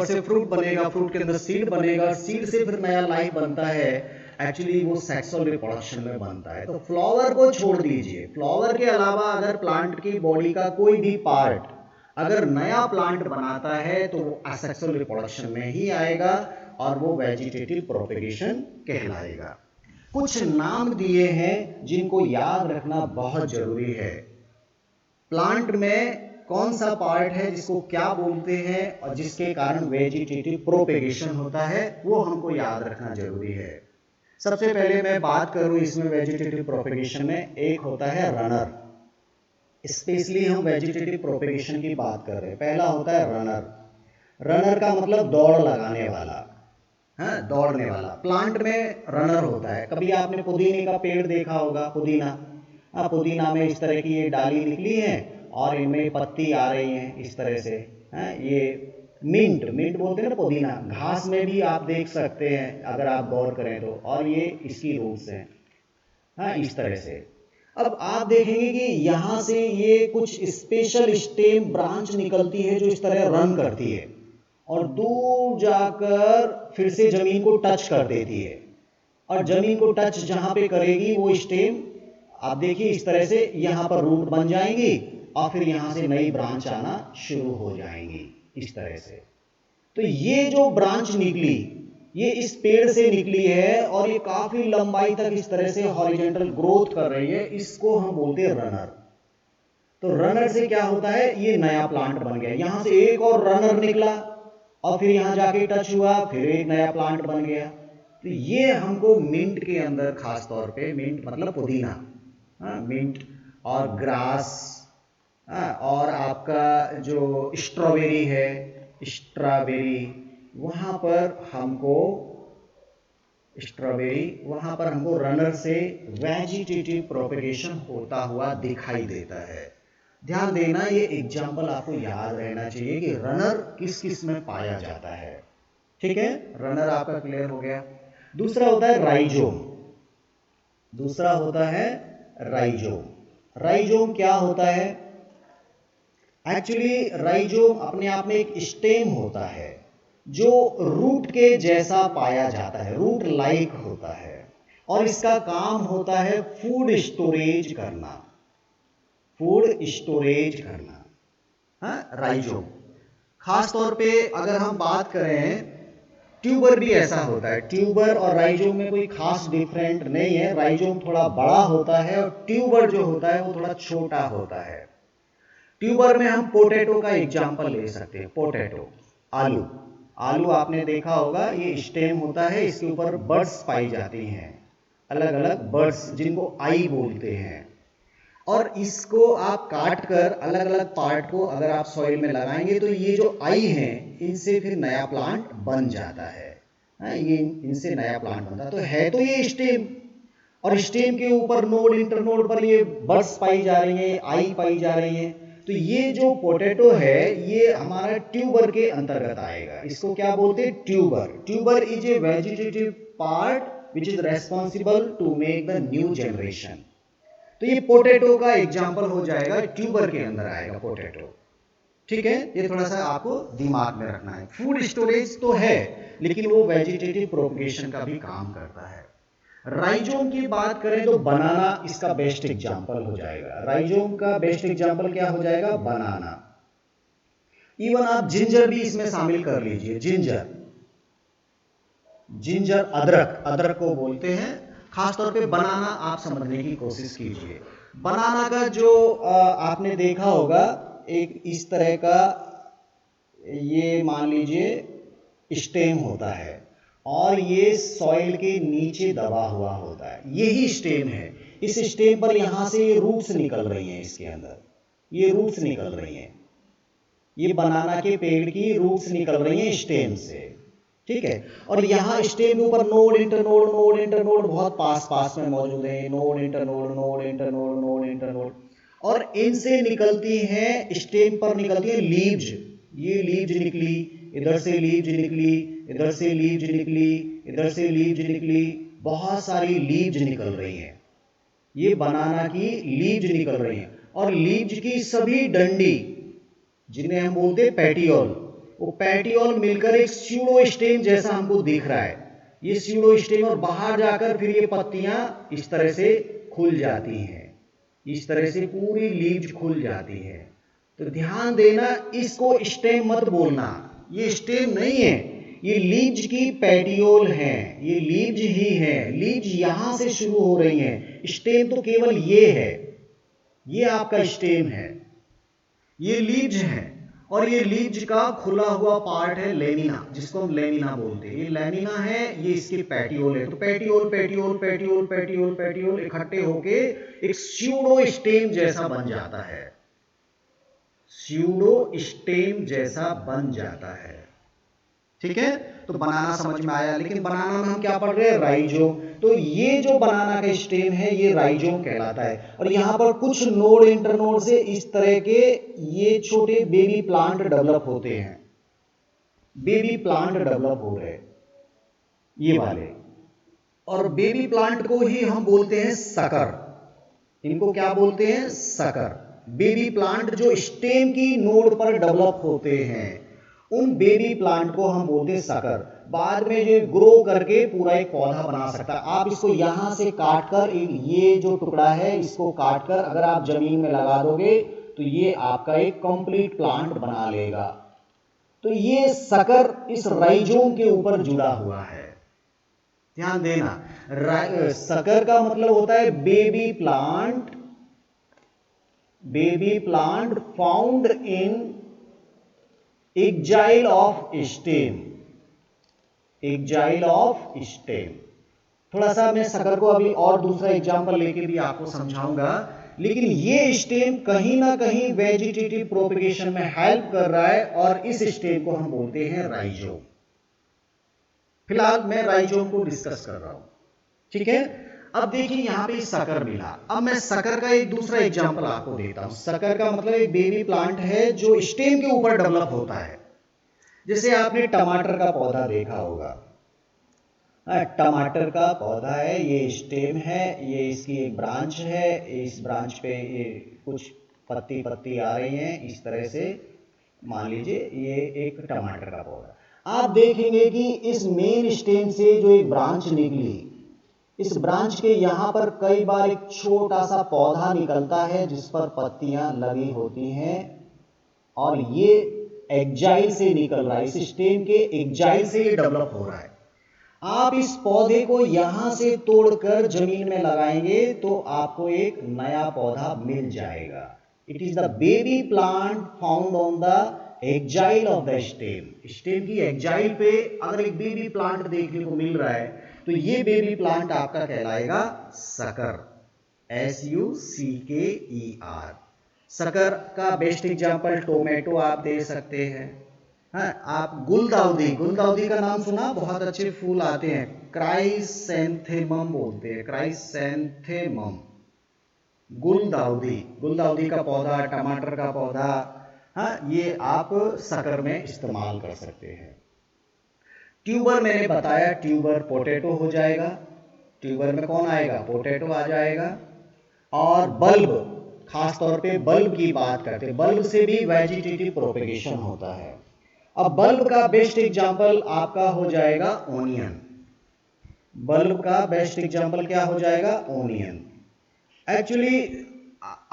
से फ्रूट बनेगा, फ्रूट के अंदर सीड बनेगा, सीड से फिर नया लाइफ बनता है। एक्चुअली वो सेक्सुअल रिप्रोडक्शन में बनता है। तो फ्लावर को छोड़ दीजिए, फ्लावर के अलावा अगर प्लांट की बॉडी का कोई भी पार्ट अगर नया प्लांट बनाता है तो वो असेक्सुअल रिप्रोडक्शन में ही आएगा और वो वेजिटेटिव प्रोपेगेशन कहलाएगा। कुछ नाम दिए हैं जिनको याद रखना बहुत जरूरी है। प्लांट में कौन सा पार्ट है जिसको क्या बोलते हैं और जिसके कारण वेजिटेटिव प्रोपेगेशन होता है, वो हमको याद रखना जरूरी है। सबसे पहले मैं बात करूं इसमें वेजिटेटिव प्रोपेगेशन में, एक होता है रनर। स्पेशली हम वेजिटेटिव प्रोपेगेशन की बात कर रहे हैं। पहला होता है रनर का मतलब दौड़ लगाने वाला, दौड़ने वाला। प्लांट में रनर होता है। कभी आपने पुदीने का पेड़ देखा होगा, पुदीना में इस तरह की ये डाली निकली है और इनमें पत्ती आ रही हैं इस तरह से। ये मिंट बोलते हैं ना पुदीना, घास में भी आप देख सकते हैं अगर आप गौर करें तो, और ये इसकी रूट्स हैं इस तरह से। अब आप देखेंगे कि यहाँ से ये कुछ स्पेशल स्टेम ब्रांच निकलती है जो इस तरह रन करती है और दूर जाकर फिर से जमीन को टच कर देती है, और जमीन को टच जहां पे करेगी वो स्टेम, आप देखिए इस तरह से यहाँ पर रूट बन जाएंगी और फिर यहाँ से नई ब्रांच आना शुरू हो जाएंगी इस तरह से। तो ये जो ब्रांच निकली ये इस पेड़ से निकली है और ये काफी लंबाई तक इस तरह से हॉरिजॉन्टल ग्रोथ कर रही है, इसको हम बोलते हैं रनर। तो रनर से क्या होता है, ये नया प्लांट बन गया, यहां से एक और रनर निकला और फिर यहां जाके टच हुआ, फिर एक नया प्लांट बन गया। तो ये हमको मिंट के अंदर खास तौर पे, मिंट मतलब पुदीना, मिंट और ग्रास, और आपका जो स्ट्रॉबेरी है, वहां पर हमको रनर से वेजिटेटिव प्रोपेगेशन होता हुआ दिखाई देता है। ध्यान देना, ये एग्जाम्पल आपको याद रहना चाहिए कि रनर किस किस में पाया जाता है। ठीक है, रनर आपका क्लियर हो गया। दूसरा होता है राइजोम। राइजोम क्या होता है? एक्चुअली राइजोम अपने आप में एक स्टेम होता है जो रूट के जैसा पाया जाता है, रूट लाइक होता है, और इसका काम होता है फूड स्टोरेज करना। राइजोम खास तौर पे अगर हम बात करें, ट्यूबर भी ऐसा होता है। ट्यूबर और राइजोम में कोई खास डिफरेंट नहीं है। राइजोम थोड़ा बड़ा होता है और ट्यूबर जो होता है वो थोड़ा छोटा होता है। ट्यूबर में हम पोटैटो का एग्जांपल ले सकते हैं। पोटैटो, आलू आपने देखा होगा, ये स्टेम होता है, इसके ऊपर बर्ड्स पाई जाती हैं, अलग अलग बर्ड्स जिनको आई बोलते हैं, और इसको आप काट कर अलग अलग पार्ट को अगर आप सॉइल में लगाएंगे तो ये जो आई हैं इनसे फिर नया प्लांट बन जाता है। ये इनसे नया प्लांट बनता है। तो है तो ये स्टेम, और स्टेम के ऊपर नोड, इंटरनोड पर ये बड्स पाई जा रही हैं, आई पाई जा रही हैं। तो ये जो पोटैटो है ये हमारा ट्यूबर के अंतर्गत आएगा। इसको क्या बोलते हैं? Tuber is a vegetative part which is responsible to make the new generation. तो ये पोटैटो का एग्जाम्पल हो जाएगा, ट्यूबर के अंदर आएगा पोटैटो। ठीक है, ये थोड़ा सा आपको दिमाग में रखना है। फूड स्टोरेज तो है लेकिन वो वेजिटेटिव प्रोपगेशन का भी काम करता है। राइजोम की बात करें तो बनाना इसका बेस्ट एग्जाम्पल हो जाएगा। राइजोम का बेस्ट एग्जाम्पल क्या हो जाएगा? बनाना। इवन आप जिंजर भी इसमें शामिल कर लीजिए। जिंजर अदरक को बोलते हैं। खासतौर पे बनाना आप समझने की कोशिश कीजिए। बनाना का जो आपने देखा होगा एक इस तरह का, ये मान लीजिए स्टेम होता है और ये सॉइल के नीचे दबा हुआ होता है, यही स्टेम है। इस स्टेम पर यहां से रूट्स निकल रही हैं, इसके अंदर ये रूट्स निकल रही हैं। ये बनाना के पेड़ की रूट्स निकल रही हैं स्टेम से, ठीक है। और यहाँ स्टेम के ऊपर नोड इंटरनोड नोड इंटरनोड बहुत पास पास में मौजूद है, node internode node internode node internode, और इनसे निकलती हैं, स्टेम पर निकलती है लीव्स। ये लीव्स निकली, इधर से लीव्स निकली, इधर से लीव्स निकली, इधर से लीव्स निकली, बहुत सारी लीव्स निकल रही हैं। ये बनाना की लीव्स निकल रही हैं, और लीव्स की सभी डंडी जिन्हें हम बोलते हैं पैटियोल, वो पैटियोल मिलकर एक स्यूडो स्टेम जैसा हमको दिख रहा है। ये स्यूडो स्टेम, और बाहर जाकर फिर ये पत्तियां इस तरह से खुल जाती हैं, इस तरह से पूरी लीव्स खुल जाती है। तो ध्यान देना, इसको स्टेम मत बोलना, ये स्टेम नहीं है, ये लीव्स की पैटियोल है, ये लीव्स ही है। लीव्स यहां से शुरू हो रही हैं, स्टेम तो केवल ये है, ये आपका स्टेम है, ये लीव्स है, और ये लीव्स का खुला हुआ पार्ट है लेमिना, जिसको हम लेमिना बोलते हैं। ये लेमिना है, ये इसके पैटियोल है। तो petiole petiole petiole petiole petiole इकट्ठे होके एक स्यूडो स्टेम जैसा बन जाता है, स्यूडो स्टेम जैसा बन जाता है, ठीक है। तो बनाना समझ में आया। लेकिन बनाना में हम क्या पढ़ रहे हैं? राइजोम। तो ये जो बनाना का स्टेम है ये राइजोम कहलाता है। और यहां पर कुछ नोड इंटरनोड से इस तरह के ये छोटे बेबी प्लांट डेवलप होते हैं, बेबी प्लांट डेवलप हो रहे ये वाले, और बेबी प्लांट को ही हम बोलते हैं सकर। इनको क्या बोलते हैं? सकर। बेबी प्लांट जो स्टेम की नोड पर डेवलप होते हैं, उन बेबी प्लांट को हम बोलते हैं सकर। बाद में जो ग्रो करके पूरा एक पौधा बना सकता है। आप इसको यहां से काटकर, ये जो टुकड़ा है इसको काटकर अगर आप जमीन में लगा दोगे तो ये आपका एक कंप्लीट प्लांट बना लेगा। तो ये सकर इस राइजोम के ऊपर जुड़ा हुआ है, ध्यान देना। सकर का मतलब होता है baby plant, baby plant found in axil of stem, axil of stem. थोड़ा सा मैं सकर को अभी और दूसरा एग्जांपल लेके भी आपको समझाऊंगा, लेकिन ये स्टेम कहीं ना कहीं वेजिटेटिव प्रोपेगेशन में हेल्प कर रहा है, और इस स्टेम को हम बोलते हैं राइजोम। फिलहाल मैं राइजोम को डिस्कस कर रहा हूं, ठीक है। अब देखिए यहां पे सकर मिला। अब मैं सकर का एक दूसरा एग्जांपल आपको देता हूं। सकर का मतलब एक बेबी प्लांट है जो स्टेम के ऊपर डेवलप होता है। जैसे आपने टमाटर का पौधा देखा होगा, टमाटर का पौधा है, ये स्टेम है, ये इसकी एक ब्रांच है, इस ब्रांच पे ये कुछ पत्ती पत्ती आ रही हैं इस तरह से, मान लीजिए ये एक टमाटर का पौधा। आप देखेंगे कि इस मेन स्टेम से जो एक ब्रांच निकली, इस ब्रांच के यहां पर कई बार एक छोटा सा पौधा निकलता है जिस पर पत्तियां लगी होती हैं, और ये एक्जाइल से निकल रहा है, इस स्टेम के एक्जाइल से ये डेवलप हो रहा है। आप इस पौधे को यहां से तोड़कर जमीन में लगाएंगे तो आपको एक नया पौधा मिल जाएगा। It is the baby plant found on the axil of the stem. Stem की एक्जाइल पे अगर एक बेबी प्लांट देखने को मिल रहा है तो ये बेबी प्लांट आपका कहलाएगा सकर, SUCKER। सकर का बेस्ट एग्जांपल टोमेटो आप दे सकते हैं। हाँ, आप गुलदाउदी, गुलदाउदी का नाम सुना? बहुत अच्छे फूल आते हैं, क्राइसैंथेमम बोलते हैं, क्राइसैंथेमम, गुलदाउदी, गुलदाउदी का पौधा, टमाटर का पौधा, हाँ, ये आप सकर में इस्तेमाल कर सकते हैं। ट्यूबर मैंने बताया, ट्यूबर पोटैटो हो जाएगा, ट्यूबर में कौन आएगा? पोटैटो आ जाएगा। और बल्ब, खास तौर पे बल्ब की बात करते हैं, बल्ब से भी वेजिटेटिव प्रोपेगेशन होता है। अब बल्ब का बेस्ट एग्जांपल आपका हो जाएगा ओनियन। बल्ब का बेस्ट एग्जांपल क्या हो जाएगा? ओनियन। एक्चुअली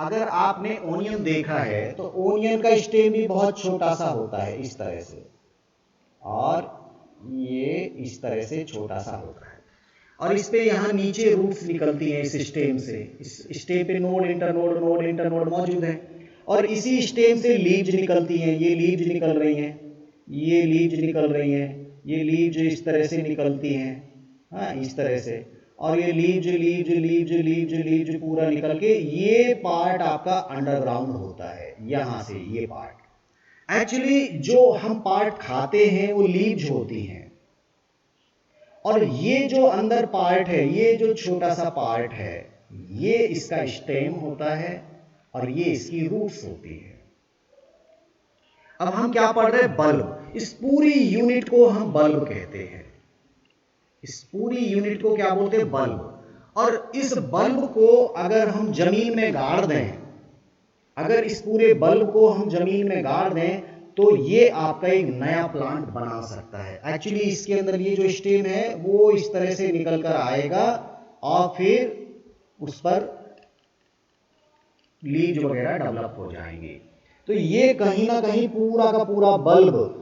अगर आपने ओनियन देखा है तो ओनियन का स्टेम भी बहुत छोटा सा होता है इस तरह से, और ये इस तरह से छोटा सा होता है, और इस पे यहाँ नीचे रूट्स निकलती हैं इस स्टेम से। इस स्टेम पे नोड इंटरनोड नोड इंटरनोड मौजूद है, और इसी स्टेम से लीव्स निकलती हैं। ये लीव्स निकल रही हैं, ये लीव्स निकल रही हैं, ये लीव्स इस तरह से निकलती हैं, हाँ, इस तरह से, और ये leaves leaves leaves leaves leaves पूरा निकल के ये पार्ट आपका अंडरग्राउंड होता है, यहाँ से ये पार्ट। एक्चुअली जो हम पार्ट खाते हैं वो लीव्स होती हैं, और ये जो अंदर पार्ट है, ये जो छोटा सा पार्ट है, ये इसका स्टेम होता है और ये इसकी रूट्स होती है। अब हम क्या पढ़ रहे हैं? बल्ब। इस पूरी यूनिट को हम बल्ब कहते हैं। इस पूरी यूनिट को क्या बोलते हैं? बल्ब। और इस बल्ब को अगर हम जमीन में गाड़ दें, अगर इस पूरे बल्ब को हम जमीन में गाड़ दें तो ये आपका एक नया प्लांट बना सकता है। एक्चुअली इसके अंदर ये जो स्टेम है वो इस तरह से निकल कर आएगा और फिर उस पर लीव्स वगैरह डेवलप हो जाएंगे। तो ये कहीं ना कहीं पूरा का पूरा बल्ब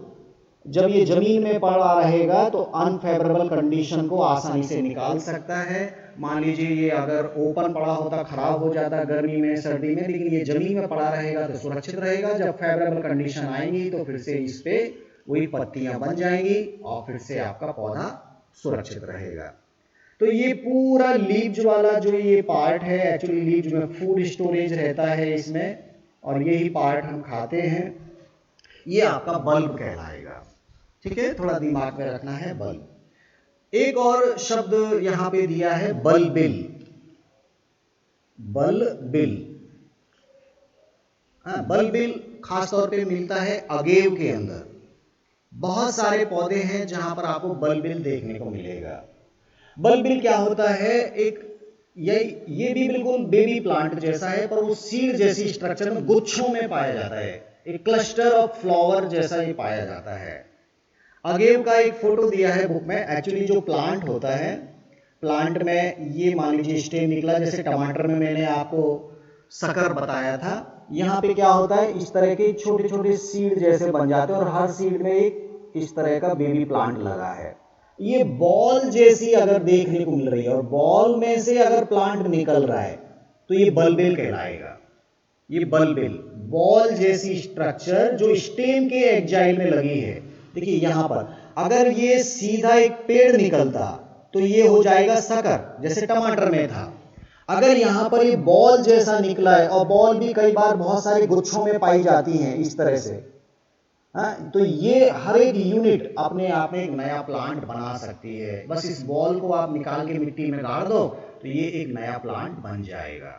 जब ये जमीन में पड़ा रहेगा तो अनफेवरेबल कंडीशन को आसानी से निकाल सकता है। मान लीजिए ये अगर ओपन पड़ा होता, खराब हो जाता गर्मी में, सर्दी में, लेकिन ये जमीन में पड़ा रहेगा तो सुरक्षित रहेगा। जब फेवरेबल कंडीशन आएंगी तो फिर से इस पे वही पत्तियां बन जाएंगी और फिर से आपका पौधा सुरक्षित रहेगा। तो ये पूरा लीव्स वाला जो ये पार्ट है, एक्चुअली लीव्स में फूड स्टोरेज रहता है इसमें, और यही पार्ट हम खाते हैं, ये आपका बल्ब कहलाएगा। ठीक है, थोड़ा दिमाग में रखना है बल्ब। एक और शब्द यहां पे दिया है बल्बिल। बल्बिल, बल्बिल खासतौर पे मिलता है अगेव के अंदर। बहुत सारे पौधे हैं जहां पर आपको बल्बिल देखने को मिलेगा। बल्बिल क्या होता है? एक ये भी बिल्कुल बेबी प्लांट जैसा है, पर वो सीड जैसी स्ट्रक्चर में गुच्छों में पाया जाता है। एक क्लस्टर ऑफ फ्लावर जैसा ये पाया जाता है। अगेव का एक फोटो दिया है बुक में। एक्चुअली जो प्लांट होता है, प्लांट में ये मान लीजिए स्टेम निकला, जैसे टमाटर में मैंने आपको सकर बताया था। यहाँ पे क्या होता है? इस तरह के छोटे छोटे सीड जैसे बन जाते हैं और हर सीड में एक इस तरह का बेबी प्लांट लगा है। ये बॉल जैसी अगर देखने को मिल रही है और बॉल में से अगर प्लांट निकल रहा है तो ये बल्बिल कहलाएगा। ये बल्बिल, बॉल जैसी स्ट्रक्चर जो स्टेम के एक्जाइल में लगी है। देखिए यहां पर अगर ये सीधा एक पेड़ निकलता तो ये हो जाएगा सकर, जैसे टमाटर में था। अगर यहां पर ये बॉल जैसा निकला है, और बॉल भी कई बार बहुत सारे गुच्छों में पाई जाती हैं इस तरह से, तो ये हर एक यूनिट अपने आप में एक नया प्लांट बना सकती है। बस इस बॉल को आप निकाल के मिट्टी में गाड़ दो तो ये एक नया प्लांट बन जाएगा।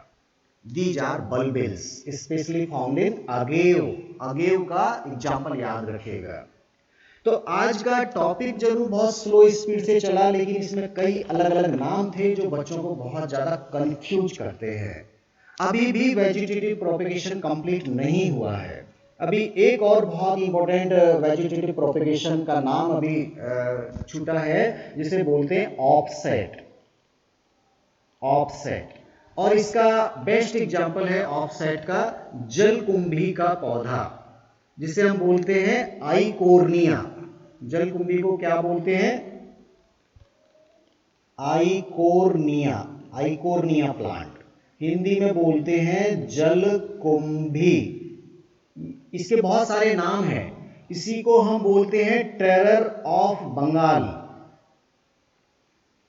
These are bulbils, especially found in agave। agave का एग्जाम्पल याद रखिएगा। तो आज का टॉपिक जरूर बहुत स्लो स्पीड से चला, लेकिन इसमें कई अलग अलग नाम थे जो बच्चों को बहुत ज्यादा कंफ्यूज करते हैं। अभी भी वेजिटेटिव प्रोपेगेशन कंप्लीट नहीं हुआ है। अभी एक और बहुत इंपॉर्टेंट वेजिटेटिव प्रोपेगेशन का नाम अभी छूटा है, जिसे बोलते हैं ऑफसेट। ऑफसेट, और इसका बेस्ट एग्जांपल है ऑफसेट का जलकुंभी का पौधा, जिसे हम बोलते हैं आइकोर्निया। जलकुंभी को क्या बोलते हैं? आइकोर्निया। आइकोर्निया प्लांट, हिंदी में बोलते हैं जलकुंभी। इसके बहुत सारे नाम हैं। इसी को हम बोलते हैं terror of Bengal.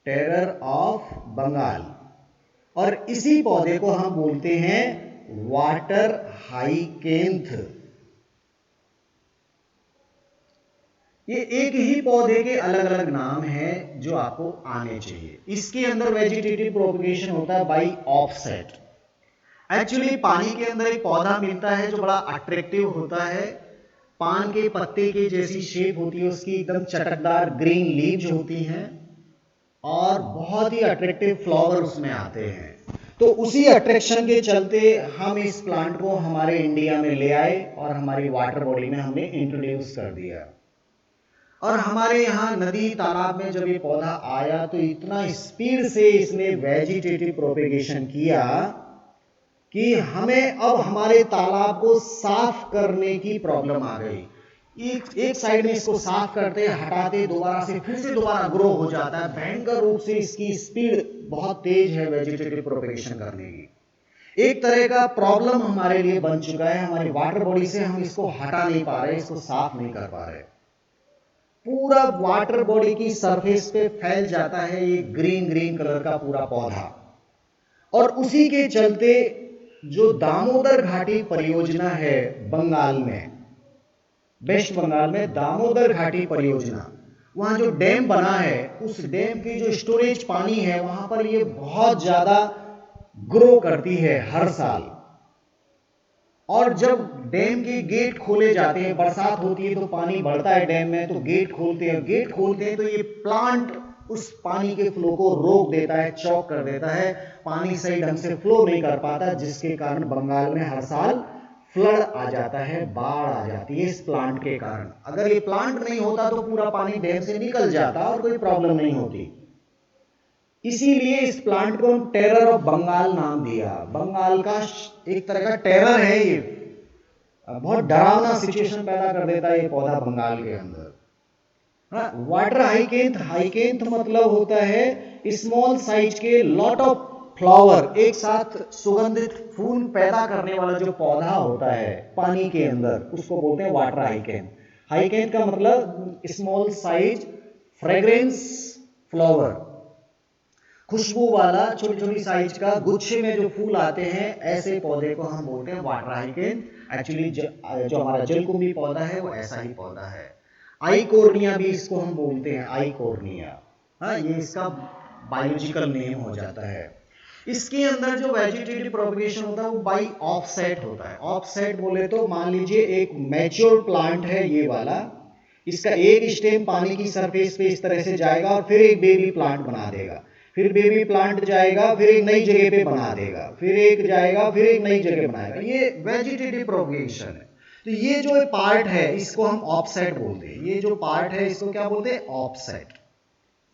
Terror of Bengal. और इसी पौधे को हम बोलते हैं वाटर हाइकेंथ। ये एक ही पौधे के अलग अलग नाम हैं जो आपको आने चाहिए। इसके अंदर वेजिटेटिव प्रोपगेशन होता है बाय ऑफसेट। एक्चुअली पानी के अंदर एक पौधा मिलता है जो बड़ा अट्रैक्टिव होता है। पान के पत्ते की जैसी शेप होती है उसकी, एकदम चटकदार ग्रीन लीव्स होती हैं और बहुत ही अट्रैक्टिव फ्लावर उसमें आते हैं। तो उसी अट्रैक्शन के चलते हम इस प्लांट को हमारे इंडिया में ले आए और हमारी वाटर बॉडी में हमने इंट्रोड्यूस कर दिया। और हमारे यहाँ नदी तालाब में जब ये पौधा आया तो इतना स्पीड से इसने वेजिटेटिव प्रोपेगेशन किया कि हमें अब हमारे तालाब को साफ करने की प्रॉब्लम आ गई। एक साइड में इसको साफ करते हटाते, दोबारा से फिर से दोबारा ग्रो हो जाता है। भयंकर रूप से इसकी स्पीड बहुत तेज है वेजिटेटिव प्रोपेगेशन करने की। एक तरह का प्रॉब्लम हमारे लिए बन चुका है। हमारी वाटर बॉडी से हम इसको हटा नहीं पा रहे, इसको साफ नहीं कर पा रहे। पूरा वाटर बॉडी की सरफेस पे फैल जाता है ये ग्रीन ग्रीन कलर का पूरा पौधा। और उसी के चलते जो दामोदर घाटी परियोजना है बंगाल में, वेस्ट बंगाल में दामोदर घाटी परियोजना, वहां जो डैम बना है उस डैम की जो स्टोरेज पानी है वहां पर ये बहुत ज्यादा ग्रो करती है हर साल। और जब डैम के गेट खोले जाते हैं, बरसात होती है तो पानी बढ़ता है डैम में, तो गेट खोलते हैं तो ये प्लांट उस पानी के फ्लो को रोक देता है, चौक कर देता है, पानी सही ढंग से फ्लो नहीं कर पाता, जिसके कारण बंगाल में हर साल फ्लड आ जाता है, बाढ़ आ जाती है इस प्लांट के कारण। अगर ये प्लांट नहीं होता तो पूरा पानी डैम से निकल जाता और कोई प्रॉब्लम नहीं होती। इसीलिए इस प्लांट को हम टेरर ऑफ बंगाल नाम दिया। बंगाल का एक तरह का टेरर है ये, बहुत डरावना सिचुएशन पैदा कर देता है ये पौधा बंगाल के अंदर। वाटर हाइकेंथ, हाइकेंथ मतलब होता है स्मॉल साइज के लॉट ऑफ फ्लावर, एक साथ सुगंधित फूल पैदा करने वाला जो पौधा होता है पानी के अंदर, उसको बोलते हैं वाटर हाइकेंथ। हाइकेंथ का मतलब स्मॉल साइज फ्रेग्रेंस फ्लावर, खुशबू वाला छोटी छोटी साइज का गुच्छे में जो फूल आते हैं, ऐसे पौधे को हम बोलते हैं वाटर हाइकेंथ। एक्चुअली जो हमारा जलकुंभी पौधा है वो ऐसा ही पौधा है। आइकोर्निया भी इसको हम बोलते हैं, आइकोर्निया। हाँ, ये इसका बायोलॉजिकल नेम हो जाता है। इसके अंदर जो वेजिटेटिव प्रोपगेशन होता है वो बाई ऑफसेट होता है। ऑफसेट बोले तो मान लीजिए एक मैच्योर प्लांट है ये वाला, इसका एक स्टेम पानी की सरफेस पे इस तरह से जाएगा और फिर एक बेबी प्लांट बना देगा, फिर बेबी प्लांट जाएगा, फिर एक नई जगह पे बना देगा, फिर एक जाएगा, फिर एक नई जगह बनाएगा। ये वेजिटेटिव प्रोपगेशन है। तो ये जो पार्ट है इसको हम ऑफसेट बोलते हैं। ये जो पार्ट है इसको क्या बोलते हैं? ऑफसेट।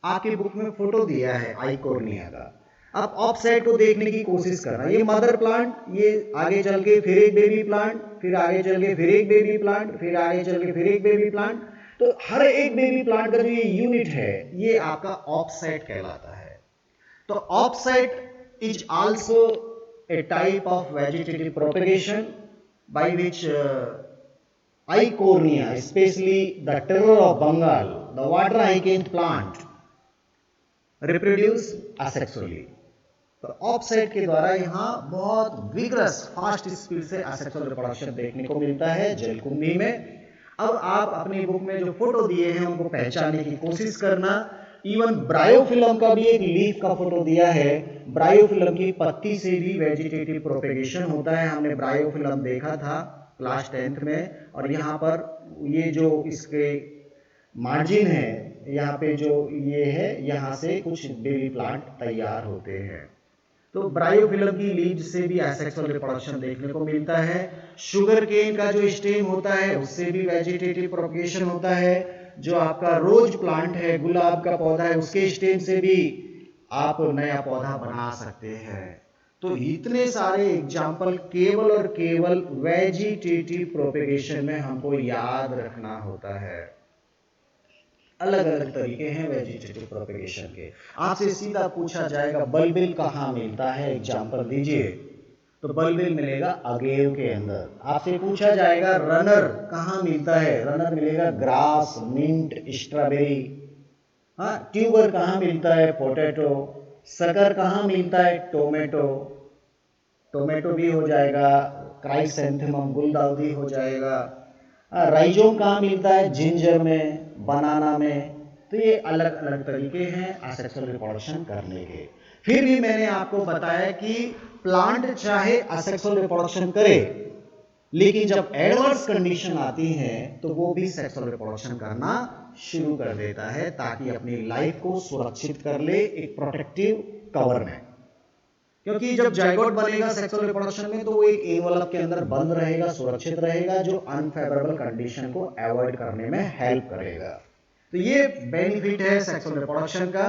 आपकी बुक में फोटो दिया है आइकोर्निया का, आप ऑफसेट को देखने की कोशिश करना। ये मदर प्लांट, ये आगे चल के फिर एक बेबी प्लांट, फिर आगे चल के फिर एक बेबी प्लांट, फिर आगे चल के फिर एक बेबी प्लांट। तो हर एक बेबी प्लांट का जो ये यूनिट है ये आपका ऑफसेट कहलाता है। तो offset is also a type of vegetative propagation by which Eichhornia, especially the terror of Bengal, the water hyacinth plant, reproduce asexually. तो ऑफसेट के द्वारा यहाँ बहुत विग्रस फास्ट स्पीड से असेक्सुअल रिप्रोडक्शन देखने को मिलता है जलकुंभी में। अब आप अपनी बुक में जो फोटो दिए हैं उनको पहचानने की कोशिश करना। इवन ब्रायोफिल्म का भी एक लीफ का फोटो दिया है। ब्रायोफिल्म की पत्ती से भी वेजिटेटिव प्रोपेगेशन होता है। हमने ब्रायोफिल्म देखा था क्लास 10th में। और यहाँ पर ये जो इसके मार्जिन है, यहाँ पे जो ये है, यहाँ से कुछ बेबी प्लांट तैयार होते हैं। तो ब्रायोफिल्म की लीव्स से भी एसेक्सुअल रिप्रोडक्शन देखने को मिलता है। शुगर केन का जो स्टेम होता है उससे भी वेजिटेटिव प्रोपगेशन होता है। जो आपका रोज प्लांट है, गुलाब का पौधा है, उसके स्टेम से भी आप नया पौधा बना सकते हैं। तो इतने सारे एग्जाम्पल केवल और केवल वेजिटेटिव प्रोपगेशन में हमको याद रखना होता है। अलग अलग तरीके हैं वेजिटेटिव प्रोपगेशन के। आपसे सीधा पूछा जाएगा बल्बिल कहाँ मिलता है, एग्जाम्पल दीजिए। तो बल्बिल मिलेगा अगेव के अंदर। आपसे पूछा जाएगा रनर कहाँ मिलता है, रनर मिलेगा ग्रास, मिंट, स्ट्रॉबेरी। हाँ, ट्यूबर कहाँ मिलता है, पोटैटो। सकर कहाँ मिलता है, टोमेटो। टोमेटो भी हो जाएगा, क्राइसेंथेमम, गुलदाउदी हो जाएगा। राइजोम कहाँ मिलता है, जिंजर में, बनाना में। तो ये अलग अलग तरीके हैं असेक्सुअल रिप्रोडक्शन करने के। फिर भी मैंने आपको बताया कि प्लांट चाहे असेक्सुअल रिप्रोडक्शन करे, लेकिन जब एडवर्स कंडीशन आती है तो वो भी सेक्सुअल रिप्रोडक्शन करना शुरू कर देता है, ताकि अपनी लाइफ को सुरक्षित कर ले एक प्रोटेक्टिव कवर में। क्योंकि जब जाइगोट बनेगा सेक्सुअल रिप्रोडक्शन में तो वो एक एनवलप के अंदर बंद रहेगा, सुरक्षित रहेगा, जो अनफेवरेबल कंडीशन को अवॉइड करने में हेल्प करेगा। तो ये बेनिफिट है सेक्सुअल रिप्रोडक्शन का।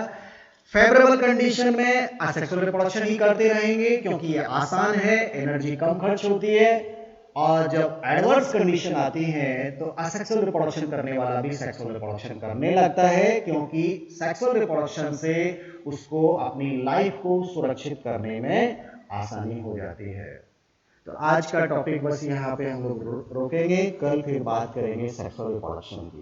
फेवरेबल कंडीशन में असेक्सुअल रिप्रोडक्शन ही करते रहेंगे क्योंकि ये आसान है, एनर्जी कम खर्च होती है। और जब एडवर्स कंडीशन आती है तो असेक्सुअल रिप्रोडक्शन करने वाला भी सेक्सुअल रिप्रोडक्शन करने लगता है, क्योंकि सेक्सुअल रिप्रोडक्शन से उसको अपनी लाइफ को सुरक्षित करने में आसानी हो जाती है। तो आज का टॉपिक बस यहाँ पे हम लोग रोकेंगे, कल फिर बात करेंगे सेक्सुअल रिप्रोडक्शन की।